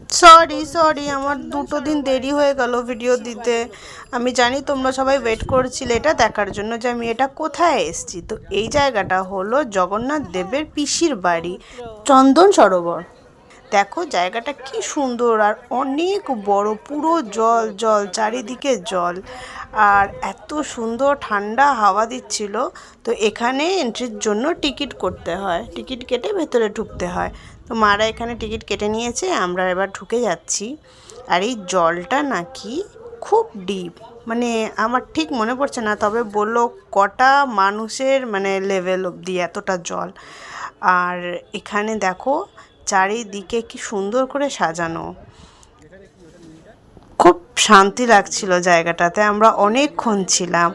Sorry sorry, আমার 2 দিন দেরি হয়ে গেল ভিডিও দিতে। আমি জানি তোমরা সবাই ওয়েট করছিলে এটা দেখার জন্য যে আমি এটা কোথায় এসেছি। তো এই জায়গাটা হলো জগন্নাথ দেবের পিসির বাড়ি, চন্দন সরোবর। দেখো জায়গাটা কি সুন্দর আর অনেক বড়, পুরো জল জল, চারিদিকে জল, আর এত সুন্দর ঠান্ডা হাওয়া দিচ্ছিল। তো এখানে এন্ট্রির জন্য টিকিট করতে হয়, টিকিট কেটে ভেতরে ঢুকতে হয়। তো মারা এখানে টিকিট কেটে নিয়েছে, আমরা এবার ঢুকে যাচ্ছি। আর এই জলটা নাকি খুব ডিপ, মানে আমার ঠিক মনে পড়ছে না, তবে বললো কটা মানুষের মানে লেভেল অবধি এতটা জল। আর এখানে দেখো চারিদিকে কি সুন্দর করে সাজানো, খুব শান্তি লাগছিল জায়গাটাতে। আমরা অনেকক্ষণ ছিলাম,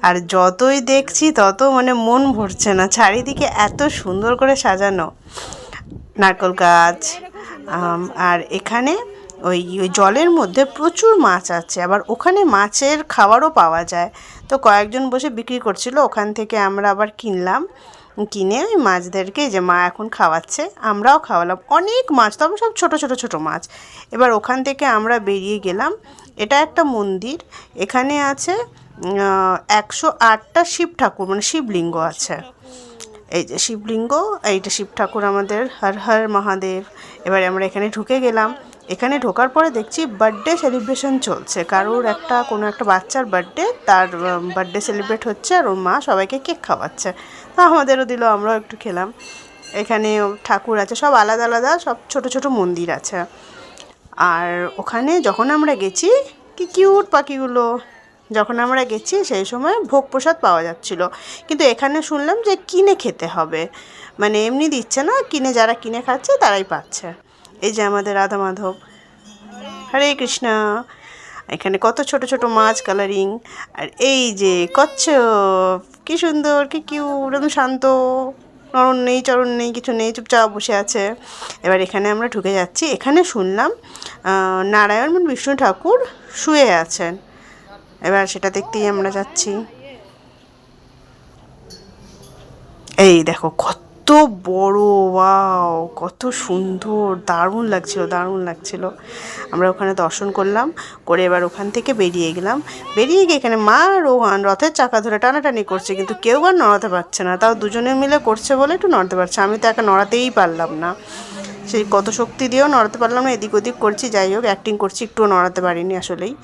আর যতই দেখছি তত মানে মন ভরছে না, চারিদিকে এত সুন্দর করে সাজানো, নারকেল গাছ। আর এখানে ওই ওই জলের মধ্যে প্রচুর মাছ আছে, আবার ওখানে মাছের খাবারও পাওয়া যায়। তো কয়েকজন বসে বিক্রি করছিল, ওখান থেকে আমরা আবার কিনলাম, কিনে ওই মাছদেরকে যে মা এখন খাওয়াচ্ছে, আমরাও খাওয়ালাম। অনেক মাছ, তবে সব ছোট ছোট ছোট মাছ। এবার ওখান থেকে আমরা বেরিয়ে গেলাম। এটা একটা মন্দির, এখানে আছে 108টা শিব ঠাকুর, মানে শিবলিঙ্গ আছে। এই যে শিবলিঙ্গ, এইটা শিব ঠাকুর আমাদের, হর হর মহাদেব। এবারে আমরা এখানে ঢুকে গেলাম। এখানে ঢোকার পরে দেখছি বার্থডে সেলিব্রেশন চলছে, কারোর কোনো একটা বাচ্চার বার্থডে, তার বার্থডে সেলিব্রেট হচ্ছে, আর ওর মা সবাইকে কেক খাওয়াচ্ছে। তো আমাদেরও দিল, আমরাও একটু খেলাম। এখানে ঠাকুর আছে, সব আলাদা আলাদা, সব ছোট ছোট মন্দির আছে। আর ওখানে যখন আমরা গেছি, কি কিউট পাখিগুলো, যখন আমরা গেছি সেই সময় ভোগ প্রসাদ পাওয়া যাচ্ছিল। কিন্তু এখানে শুনলাম যে কিনে খেতে হবে, মানে এমনি দিচ্ছে না, যারা কিনে খাচ্ছে তারাই পাচ্ছে। এই যে আমাদের রাধা মাধব, হরে কৃষ্ণা। এখানে কত ছোট ছোট মাছ কালারিং। আর এই যে কচ্ছপ, কি সুন্দর, কি কিউট, একদম শান্ত, নরণ নেই চরণ নেই, কিছু নেই, চুপচাপ বসে আছে। এবার এখানে আমরা ঢুকে যাচ্ছি। এখানে শুনলাম নারায়ণ বিষ্ণু ঠাকুর শুয়ে আছেন, এবার সেটা দেখতেই আমরা যাচ্ছি। এই দেখো কত বড়, ওয়াও কত সুন্দর, দারুণ লাগছিল দারুণ লাগছিল। আমরা ওখানে দর্শন করলাম, করে এবার ওখান থেকে বেরিয়ে গেলাম। বেরিয়ে গিয়ে এখানে মা রোহান রথের চাকা ধরে টানাটানি করছে, কিন্তু কেউ আর নড়াতে পারছে না। তাও দুজনে মিলে করছে বলে একটু নড়াতে পারছে, আমি তো একা নড়াতেই পারলাম না। সেই কত শক্তি দিয়েও নড়াতে পারলাম না, এদিক ওদিক করছি, যাই হোক অ্যাক্টিং করছি, একটুও নড়াতে পারিনি আসলেই।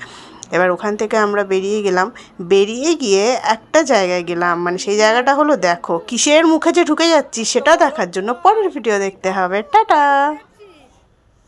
এবার ওখান থেকে আমরা বেরিয়ে গেলাম। বেরিয়ে গিয়ে একটা জায়গায় গেলাম, মানে সেই জায়গাটা হলো, দেখো কিসের মুখে যে ঢুকে যাচ্ছি সেটা দেখার জন্য পরের ভিডিও দেখতে হবে। টাটা।